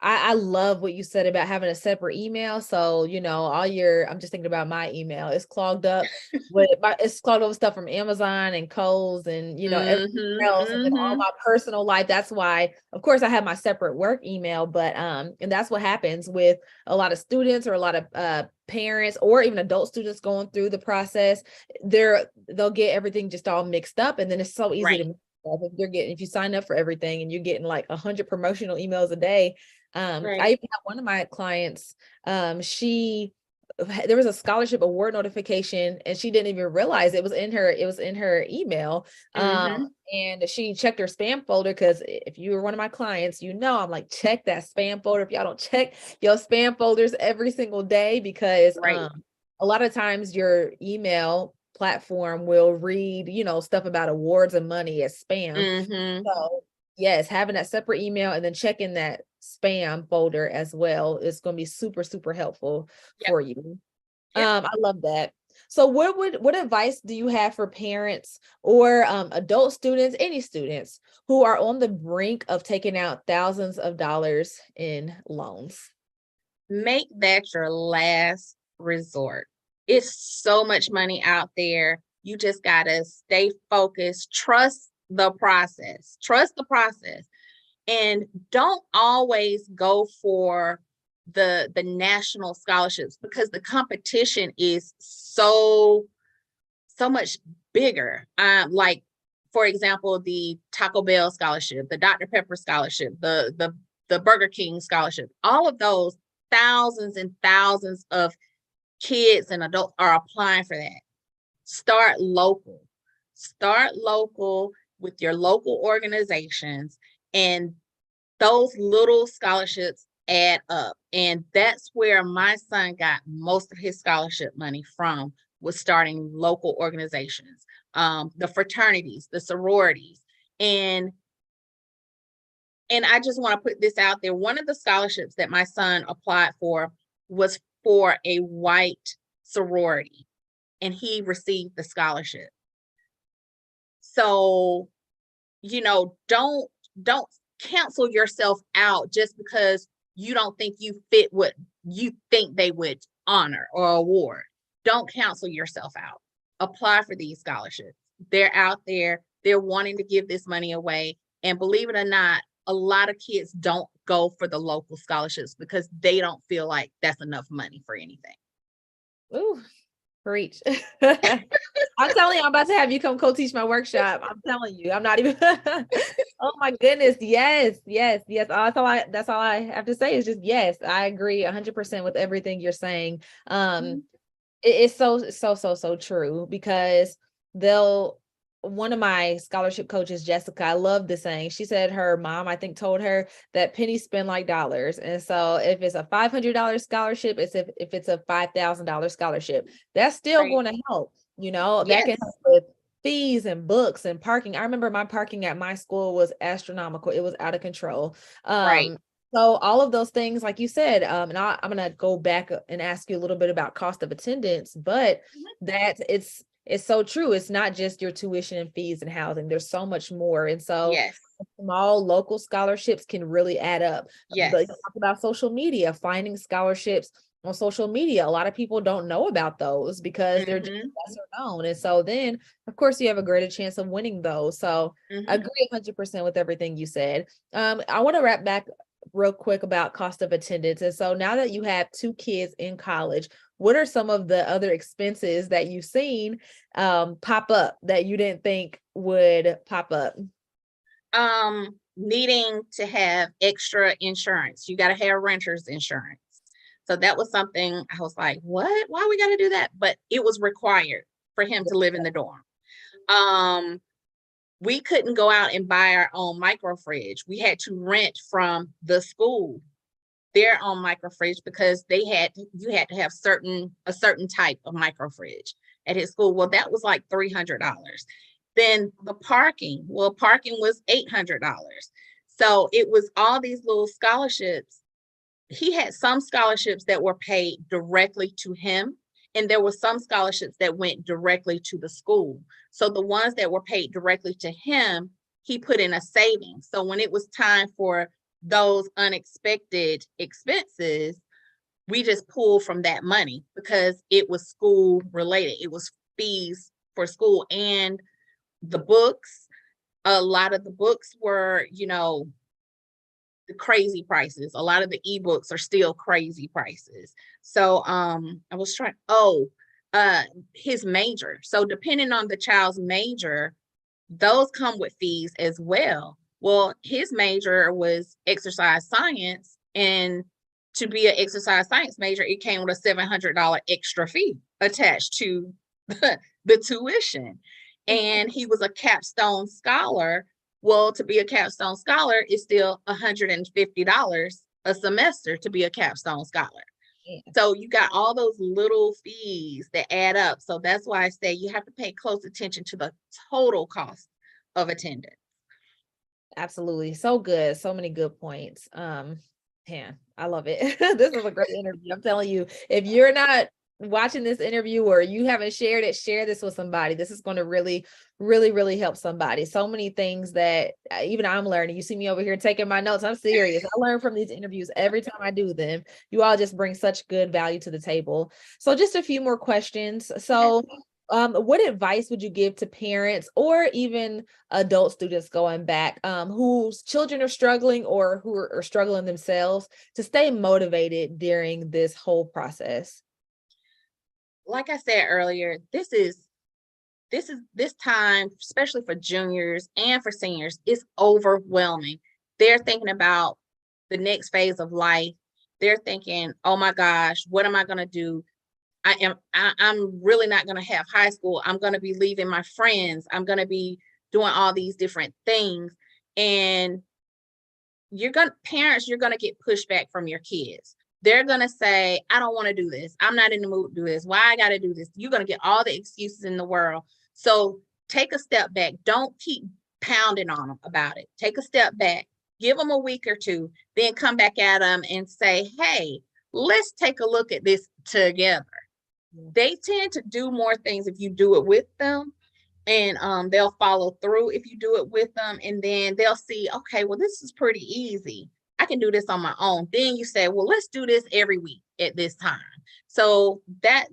A: I love what you said about having a separate email. So, I'm just thinking about my email. It's clogged up with stuff from Amazon and Kohl's and, everything else. And then all my personal life. That's why, of course, I have my separate work email, but, and that's what happens with a lot of students or a lot of, parents or even adult students going through the process. They'll get everything just all mixed up, and then it's so easy to if you sign up for everything and you're getting like 100 promotional emails a day. I even have one of my clients, there was a scholarship award notification and she didn't even realize it was in her email. And she checked her spam folder, because if you were one of my clients, I'm like, check that spam folder. If y'all don't check your spam folders every single day, because a lot of times your email platform will read, stuff about awards and money as spam. So yes, having that separate email and then checking that spam folder as well is going to be super, super helpful for you. I love that. So what advice do you have for parents or adult students, any students who are on the brink of taking out thousands of dollars in loans?
B: Make that your last resort. It's so much money out there. You just got to stay focused. Trust the process. And don't always go for the national scholarships, because the competition is so much bigger. Like, for example, the Taco Bell scholarship, the Dr. Pepper scholarship, the Burger King scholarship, all of those, thousands and thousands of kids and adults are applying for that. Start local. Start local with your local organizations, and those little scholarships add up. And that's where my son got most of his scholarship money from, was starting local organizations, the fraternities, the sororities. And I just want to put this out there. One of the scholarships that my son applied for was for a white sorority, and he received the scholarship. So, don't cancel yourself out just because you don't think you fit what you think they would honor or award. Don't cancel yourself out. Apply for these scholarships. They're out there. They're wanting to give this money away. And believe it or not, a lot of kids don't go for the local scholarships because they don't feel like that's enough money for anything.
A: Ooh, preach. I'm telling you, I'm about to have you come co-teach my workshop. I'm telling you, I'm not even. Oh my goodness. Yes. That's all I have to say is just, yes, I agree 100% with everything you're saying. It's so true, because one of my scholarship coaches, Jessica, I love this saying. She said her mom, I think, told her that pennies spend like dollars. And so if it's a $500 scholarship, if it's a $5,000 scholarship, that's still going to help, that can help with fees and books and parking. I remember my parking at my school was astronomical. It was out of control.
B: Right.
A: So all of those things, like you said, and I'm going to go back and ask you a little bit about cost of attendance, but that it's so true. It's not just your tuition and fees and housing. There's so much more. And so small local scholarships can really add up. But you talk about social media, finding scholarships on social media. A lot of people don't know about those because they're just lesser known. And so then, of course, you have a greater chance of winning those. So I agree 100% with everything you said. I want to wrap back real quick about cost of attendance. And so now that you have 2 kids in college, what are some of the other expenses that you've seen pop up that you didn't think would pop up?
B: Needing to have extra insurance. You got to have renter's insurance. So that was something I was like, what? Why we got to do that? But it was required for him to live in the dorm. We couldn't go out and buy our own micro fridge. We had to rent from the school their own micro fridge, because you had to have a certain type of micro fridge at his school. Well, that was like $300. Then the parking was $800. So it was all these little scholarships. He had some scholarships that were paid directly to him, and there were some scholarships that went directly to the school. So the ones that were paid directly to him, he put in a savings. So when it was time for those unexpected expenses, we just pulled from that money because it was school related. It was fees for school. And the books, a lot of the books were, the crazy prices. A lot of the ebooks are still crazy prices. So I was trying, his major. So depending on the child's major, those come with fees as well. Well, his major was exercise science, and to be an exercise science major, it came with a $700 extra fee attached to the tuition. And he was a capstone scholar. Well, to be a capstone scholar is still $150 a semester to be a capstone scholar. So you got all those little fees that add up. So that's why I say you have to pay close attention to the total cost of attendance.
A: Absolutely. So good. So many good points. I love it. This is a great interview. I'm telling you, if you're not watching this interview or you haven't shared it, share this with somebody. This is going to really, really, really help somebody. So many things that even I'm learning. You see me over here taking my notes. I'm serious. I learn from these interviews every time I do them. You all just bring such good value to the table. So just a few more questions. So What advice would you give to parents or even adult students going back, whose children are struggling or who are struggling themselves to stay motivated during this whole process?
B: Like I said earlier, this time, especially for juniors and for seniors, is overwhelming. They're thinking about the next phase of life. They're thinking, oh my gosh, what am I going to do? I'm really not going to have high school. I'm going to be leaving my friends. I'm going to be doing all these different things. And you're going to get pushback from your kids. They're going to say, I don't want to do this. I'm not in the mood to do this. Why I got to do this? You're going to get all the excuses in the world. So take a step back. Don't keep pounding on them about it. Take a step back, give them a week or two, then come back at them and say, hey, let's take a look at this together. They tend to do more things if you do it with them, and they'll follow through if you do it with them, and then they'll see, okay, well, this is pretty easy. I can do this on my own. Then you say, well, let's do this every week at this time. So that's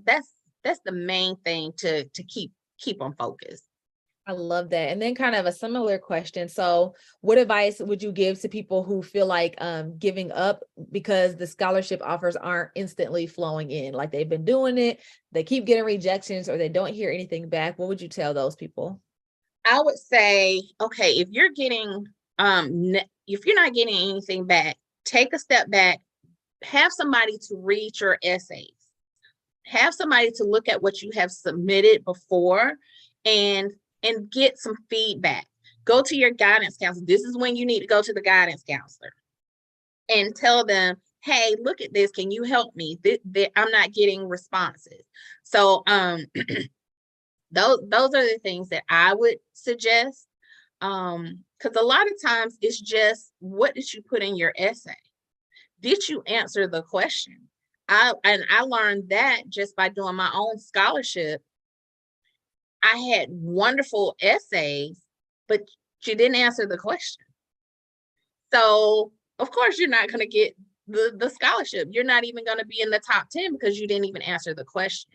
B: the main thing to keep them focused.
A: I love that. And then kind of a similar question. So what advice would you give to people who feel like giving up because the scholarship offers aren't instantly flowing in? Like they've been doing it, they keep getting rejections or they don't hear anything back. What would you tell those people?
B: I would say, okay, if you're not getting anything back, take a step back, have somebody to read your essays, have somebody to look at what you have submitted before, and get some feedback. Go to your guidance counselor. This is when you need to go to the guidance counselor and tell them, hey, look at this. Can you help me? I'm not getting responses. So those are the things that I would suggest. Because a lot of times it's just, what did you put in your essay? Did you answer the question? I learned that just by doing my own scholarship. I had wonderful essays, but you didn't answer the question. So of course you're not going to get the scholarship. You're not even going to be in the top 10 because you didn't even answer the question,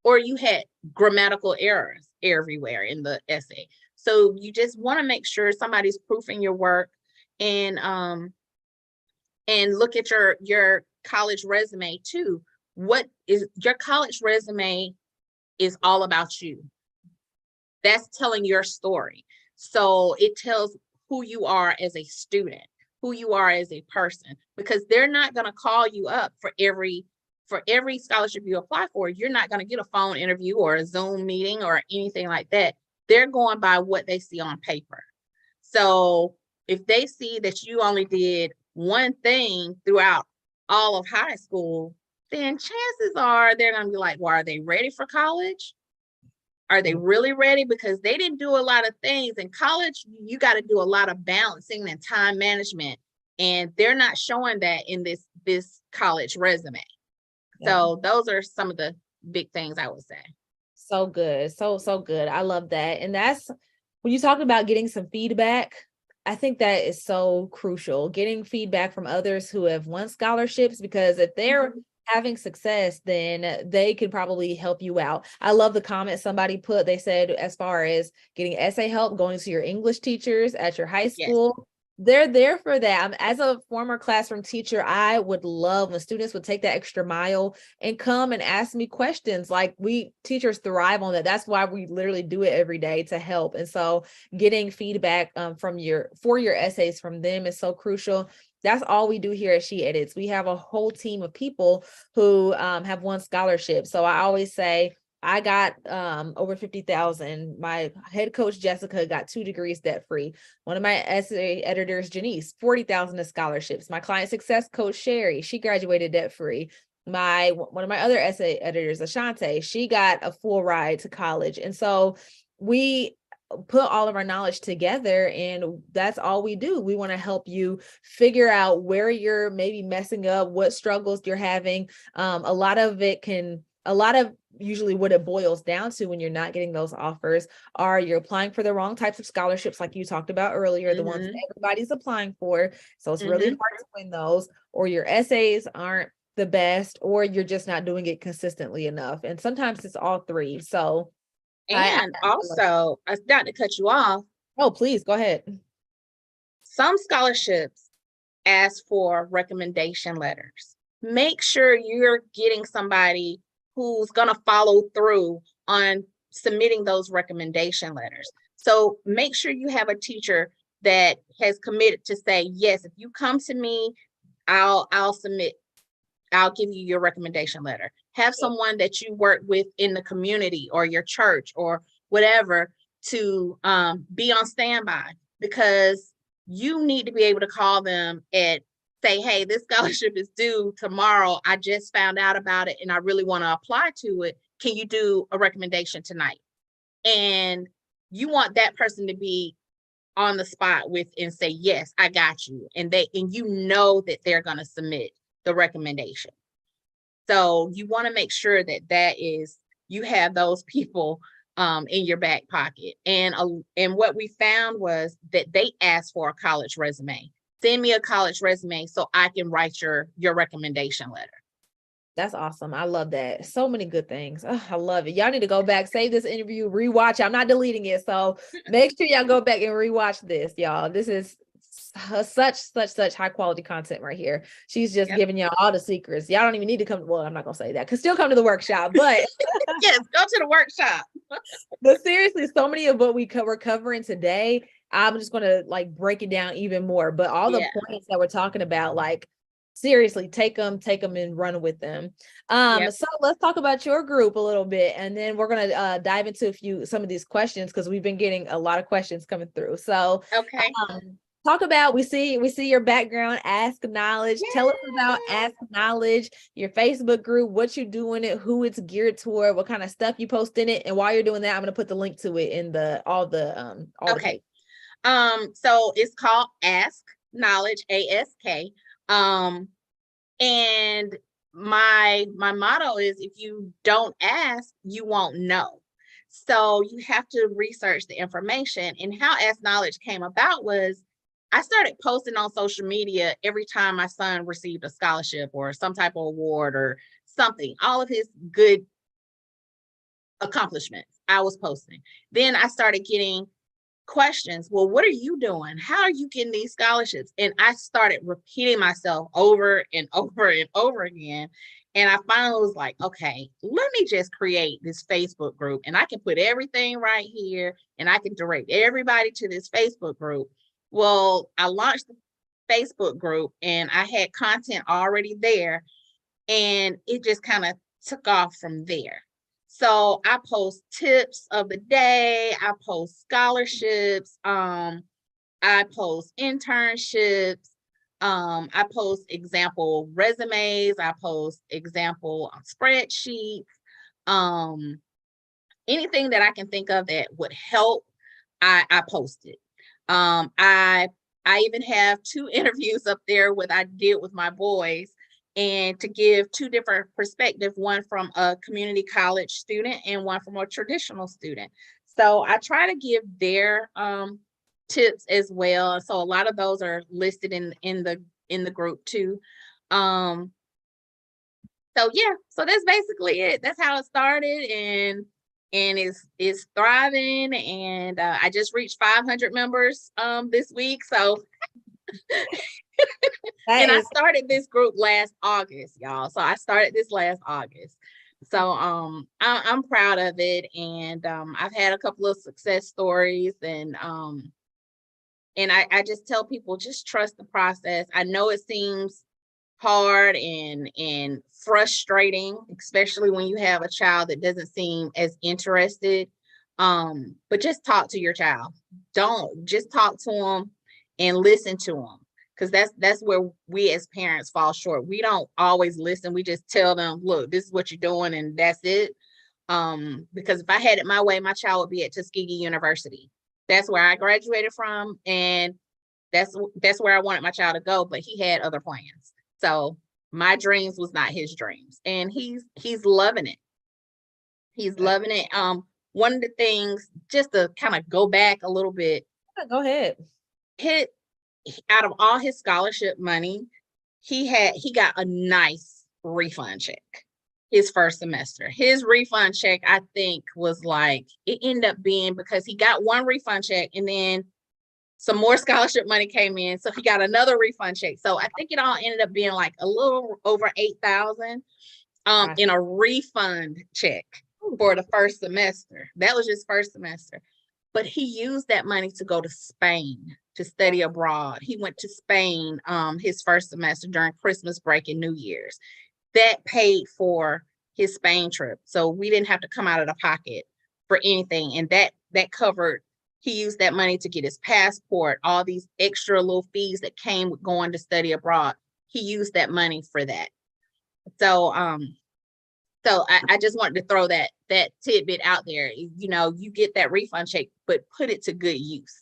B: or you had grammatical errors everywhere in the essay. So you just want to make sure somebody's proofing your work, and look at your college resume too. What is your college resume is all about you. That's telling your story. So it tells who you are as a student, who you are as a person, because they're not going to call you up for every scholarship you apply for. You're not going to get a phone interview or a Zoom meeting or anything like that. They're going by what they see on paper. So if they see that you only did one thing throughout all of high school, then chances are they're going to be like, well, are they ready for college? Are they really ready? Because they didn't do a lot of things. In college, you got to do a lot of balancing and time management. And they're not showing that in this college resume. Yeah. So those are some of the big things I would say.
A: So good. So good. I love that. And that's when you talk about getting some feedback, I think that is so crucial, getting feedback from others who have won scholarships, because if they're having success, then they could probably help you out. I love the comment somebody put. They said, as far as getting essay help, going to your English teachers at your high school, yes, they're there for that. As a former classroom teacher, I would love when students would take that extra mile and come and ask me questions. Like, we teachers thrive on that. That's why we literally do it every day, to help. And so getting feedback for your essays from them is so crucial. That's all we do here at She Edits. We have a whole team of people who have won scholarships. So I always say, I got over 50,000. My head coach, Jessica, got 2 degrees debt free. One of my essay editors, Janice, 40,000 of scholarships. My client success coach, Sherry, she graduated debt free. One of my other essay editors, Ashante, she got a full ride to college. And so we put all of our knowledge together, and that's all we do. We want to help you figure out where you're maybe messing up, what struggles you're having. Usually what it boils down to when you're not getting those offers are you're applying for the wrong types of scholarships, like you talked about earlier, the ones that everybody's applying for. So it's really hard to win those, or your essays aren't the best, or you're just not doing it consistently enough. And sometimes it's all three. So
B: And also, not to cut you off,
A: Oh, please go ahead.
B: some scholarships ask for recommendation letters. Make sure you're getting somebody who's going to follow through on submitting those recommendation letters. So make sure you have a teacher that has committed to say, yes, if you come to me, I'll give you your recommendation letter. Have someone that you work with in the community or your church or whatever to be on standby, because you need to be able to call them and say, hey, this scholarship is due tomorrow. I just found out about it and I really want to apply to it. Can you do a recommendation tonight? And you want that person to be on the spot with and say, yes, I got you. And you know that they're going to submit the recommendation. So you want to make sure that you have those people in your back pocket. And what we found was that they asked for a college resume. Send me a college resume so I can write your recommendation letter.
A: That's awesome. I love that. So many good things. Oh, I love it. Y'all need to go back, save this interview, rewatch it. I'm not deleting it. So make sure y'all go back and rewatch this, y'all. This is such high quality content right here. She's just giving y'all all the secrets. Y'all don't even need to come. Well, I'm not gonna say that, because still come to the workshop, but
B: yes, go to the workshop.
A: But seriously, so many of what we're covering today, I'm just gonna like break it down even more. But all the points that we're talking about, like seriously, take them and run with them. So let's talk about your group a little bit, and then we're gonna dive into some of these questions, because we've been getting a lot of questions coming through. So
B: okay.
A: Talk about, we see your background, Ask Knowledge. Yay! Tell us about Ask Knowledge, your Facebook group, what you're doing it, who it's geared toward, what kind of stuff you post in it. And while you're doing that, I'm going to put the link to it in all the
B: okay. So it's called Ask Knowledge, ASK. And my motto is, if you don't ask, you won't know. So you have to research the information. And how Ask Knowledge came about was, I started posting on social media every time my son received a scholarship or some type of award or something, all of his good accomplishments I was posting. Then I started getting questions. Well, what are you doing? How are you getting these scholarships? And I started repeating myself over and over and over again. And I finally was like, okay, let me just create this Facebook group, and I can put everything right here and I can direct everybody to this Facebook group. Well, I launched the Facebook group and I had content already there, and it just kind of took off from there. So I post tips of the day, I post scholarships, I post internships, I post example resumes, I post example spreadsheets, anything that I can think of that would help, I post it. I even have 2 interviews up there what I did with my boys, and to give 2 different perspectives, one from a community college student and one from a traditional student. So I try to give their tips as well. So a lot of those are listed in the group too. So yeah, so that's basically it. That's how it started, and is thriving. And I just reached 500 members this week. So and I started this group last August, y'all. So I started this last August. So I'm proud of it, and I've had a couple of success stories, and I just tell people, just trust the process. I know it seems hard and frustrating, especially when you have a child that doesn't seem as interested. But just talk to your child. Don't just talk to them and listen to them, because that's where we as parents fall short. We don't always listen. We just tell them, look, this is what you're doing, and that's it. Because if I had it my way, my child would be at Tuskegee University. That's where I graduated from, and that's where I wanted my child to go, but he had other plans. So my dreams was not his dreams, and he's loving it. He's loving it. One of the things, just to kind of go back a little bit.
A: Go ahead.
B: Out of all his scholarship money, he got a nice refund check. his first semester. His refund check, I think, was like, it ended up being because he got one refund check and then some more scholarship money came in. So he got another refund check. So I think it all ended up being like a little over 8,000 in a refund check for the first semester. That was his first semester. But he used that money to go to Spain to study abroad. He went to Spain his first semester during Christmas break and New Year's. That paid for his Spain trip. So we didn't have to come out of the pocket for anything. And that covered, he used that money to get his passport, all these extra little fees that came with going to study abroad. He used that money for that. So I just wanted to throw that tidbit out there. You know, you get that refund check, but put it to good use.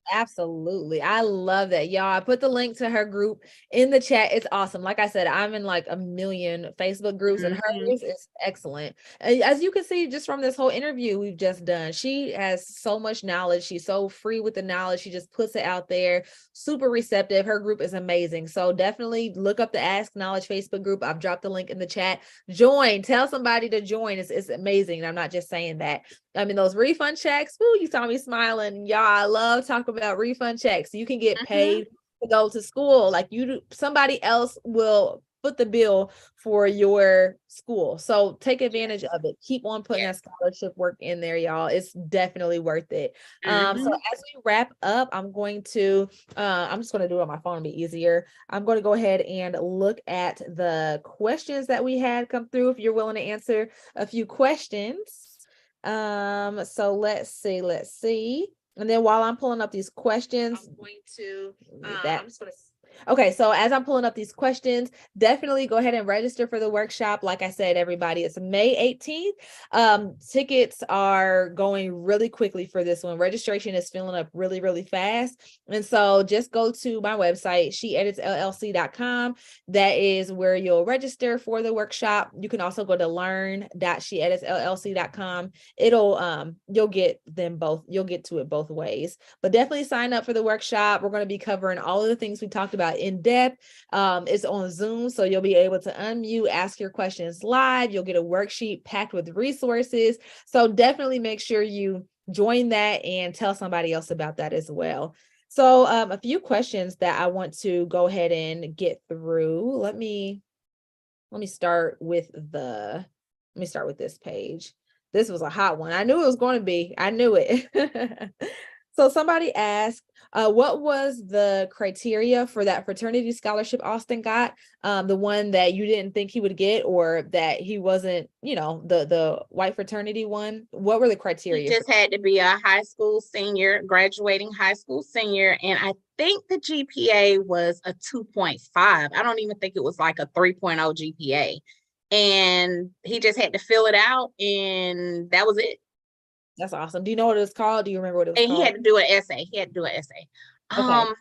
A: Absolutely. I love that. Y'all, I put the link to her group in the chat. It's awesome. Like I said, I'm in like a million Facebook groups and hers is excellent. As you can see, just from this whole interview we've just done, she has so much knowledge. She's so free with the knowledge. She just puts it out there, super receptive. Her group is amazing. So definitely look up the Ask Knowledge Facebook group. I've dropped the link in the chat. Join, tell somebody to join. It's amazing. And I'm not just saying that. I mean, those refund checks, woo, you saw me smiling. Y'all, I love talking about refund checks. You can get paid to go to school. Like somebody else will foot the bill for your school. So take advantage of it. Keep on putting that scholarship work in there, y'all. It's definitely worth it. So as we wrap up, I'm just going to do it on my phone to be easier. I'm going to go ahead and look at the questions that we had come through. If you're willing to answer a few questions. So let's see. And then while I'm pulling up these questions, I'm going to okay, so as I'm pulling up these questions, definitely go ahead and register for the workshop. Like I said, everybody, it's May 18th. Tickets are going really quickly for this one. Registration is filling up really, really fast. And so just go to my website, sheeditsllc.com. That is where you'll register for the workshop. You can also go to learn.sheeditsllc.com. You'll get them both. You'll get to it both ways, but definitely sign up for the workshop. We're going to be covering all of the things we talked about in depth. It's on Zoom, so you'll be able to unmute, ask your questions live. You'll get a worksheet packed with resources. So definitely make sure you join that and tell somebody else about that as well. So a few questions that I want to go ahead and get through. Let me start with this page. This was a hot one. I knew it was going to be. I knew it. So somebody asked, what was the criteria for that fraternity scholarship Austin got? The one that you didn't think he would get, or that he wasn't, the white fraternity one? What were the criteria?
B: He just had to be a high school senior, graduating high school senior. And I think the GPA was a 2.5. I don't even think it was like a 3.0 GPA. And he just had to fill it out, and that was it.
A: That's awesome. Do you know what it was called? Do you remember what it was called?
B: He had to do an essay. Okay.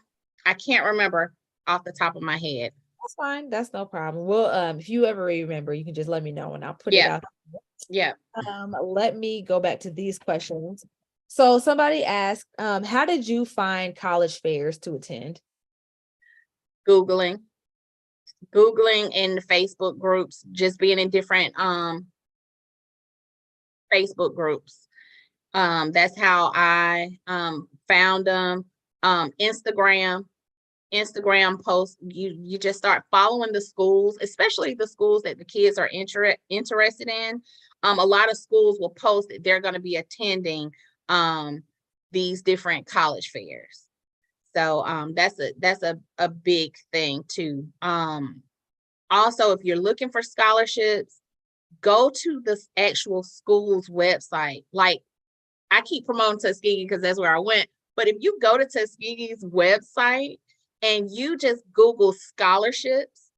B: I can't remember off the top of my head.
A: That's fine. That's no problem. Well, if you ever remember, you can just let me know and I'll put it out.
B: Yeah.
A: Let me go back to these questions. So somebody asked, how did you find college fairs to attend?
B: Googling in the Facebook groups, just being in different Facebook groups. That's how I found them. Instagram posts, you just start following the schools, especially the schools that the kids are interested in. A lot of schools will post that they're going to be attending these different college fairs. So that's a big thing too. Also, if you're looking for scholarships, go to the actual school's website. Like, I keep promoting Tuskegee because that's where I went. But if you go to Tuskegee's website and you just Google scholarships,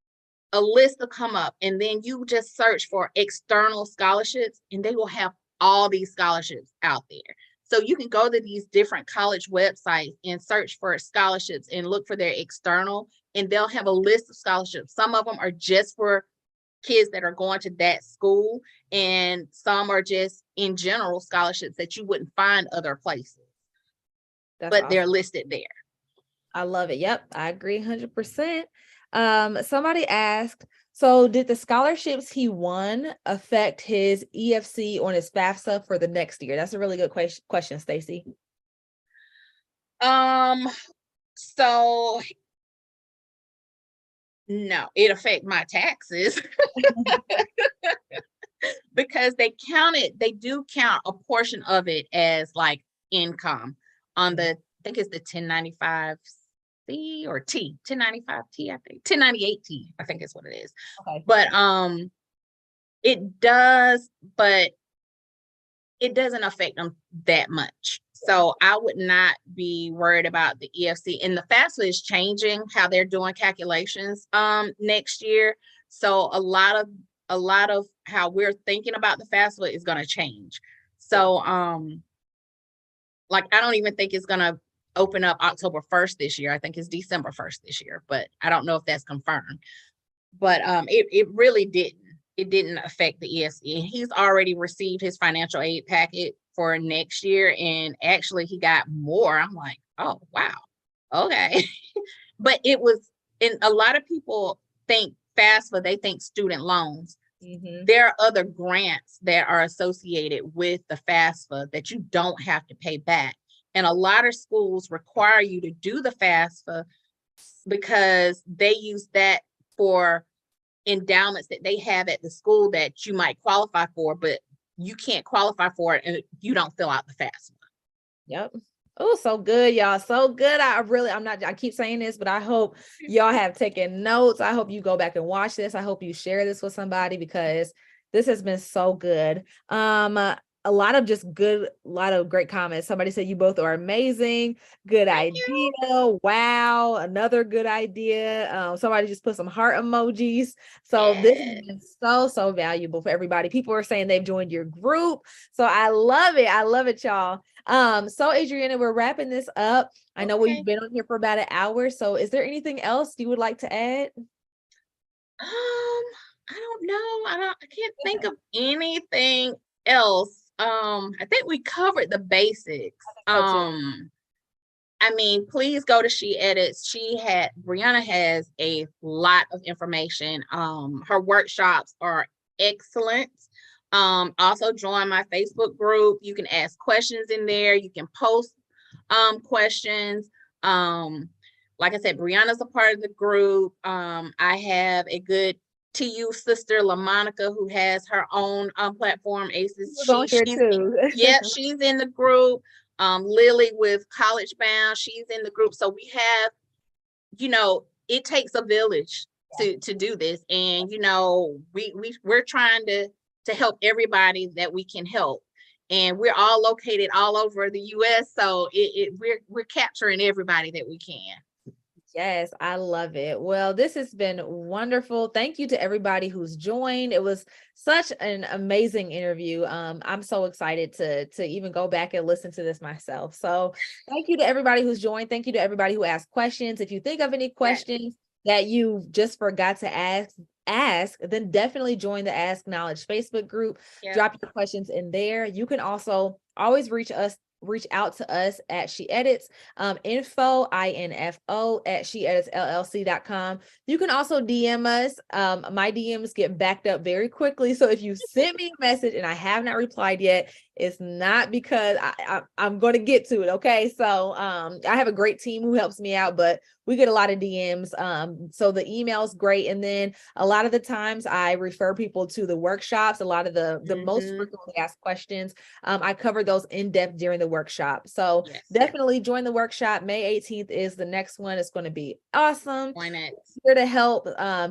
B: a list will come up, and then you just search for external scholarships, and they will have all these scholarships out there. So you can go to these different college websites and search for scholarships and look for their external, and they'll have a list of scholarships. Some of them are just for kids that are going to that school, and some are just in general scholarships that you wouldn't find other places. But awesome. They're listed there.
A: I love it. Yep, I agree 100%. Somebody asked, So did the scholarships he won affect his EFC on his FAFSA for the next year? That's a really good question, Stacy.
B: So no, it affect my taxes because they do count a portion of it as like income on the, I think it's the 1095C or T, 1095T, I think 1098T, I think is what it is.
A: Okay.
B: But it does, but it doesn't affect them that much. So I would not be worried about the EFC, and the FAFSA is changing how they're doing calculations next year. So a lot of how we're thinking about the FAFSA is going to change. So like I don't even think it's going to open up October 1st this year. I think it's December 1st this year, but I don't know if that's confirmed. But it really didn't. It didn't affect the ESC. He's already received his financial aid packet for next year, and actually he got more. I'm like, oh wow, okay. But it was, and a lot of people think FAFSA, they think student loans. There are other grants that are associated with the FAFSA that you don't have to pay back. And a lot of schools require you to do the FAFSA because they use that for endowments that they have at the school that you might qualify for, but you can't qualify for it and you don't fill out the FAFSA.
A: Yep. Oh, so good, y'all. So good. I keep saying this, but I hope y'all have taken notes. I hope you go back and watch this. I hope you share this with somebody because this has been so good. A lot of great comments. Somebody said you both are amazing. Good idea. Wow. Another good idea. Somebody just put some heart emojis. So this has been so valuable for everybody. People are saying they've joined your group. So I love it. I love it, y'all. So Adriana, we're wrapping this up. I know we've been on here for about an hour. So is there anything else you would like to add?
B: I don't know. I can't think of anything else. I think we covered the basics. I mean, please go to She Edits. Brianna has a lot of information. Her workshops are excellent. Also join my Facebook group. You can ask questions in there. You can post questions. Like I said, Brianna's a part of the group. I have a good TU sister, LaMonica, who has her own platform, ACES. She's in the group. Lily with College Bound, she's in the group. So we have, it takes a village to do this. And, we're trying to help everybody that we can help. And we're all located all over the US. So we're capturing everybody that we can.
A: Yes, I love it. Well, this has been wonderful. Thank you to everybody who's joined. It was such an amazing interview. I'm so excited to even go back and listen to this myself. So thank you to everybody who's joined. Thank you to everybody who asked questions. If you think of any questions that you just forgot to ask, then definitely join the Ask Knowledge Facebook group. Drop your questions in there. You can also always reach out to us at She Edits, info at sheeditsllc.com. You can also DM us. My DMs get backed up very quickly. So if you sent me a message and I have not replied yet, it's not because I'm going to get to it. Okay. So I have a great team who helps me out, but we get a lot of DMs. So the email is great. And then a lot of the times I refer people to the workshops. A lot of the most frequently asked questions, I cover those in depth during the workshop. So definitely join the workshop. May 18th is the next one. It's going to be awesome. Here to help.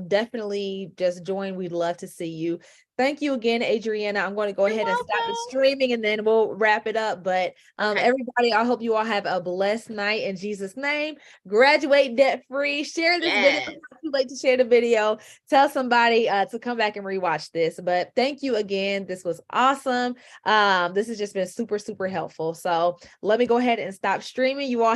A: Definitely just join. We'd love to see you. Thank you again, Adriana. I'm going to go ahead and stop the streaming and then we'll wrap it up. But everybody, I hope you all have a blessed night in Jesus' name. Graduate debt-free. Share this video. It's not too late to share the video. Tell somebody to come back and rewatch this. But thank you again. This was awesome. This has just been super, super helpful. So let me go ahead and stop streaming. You all have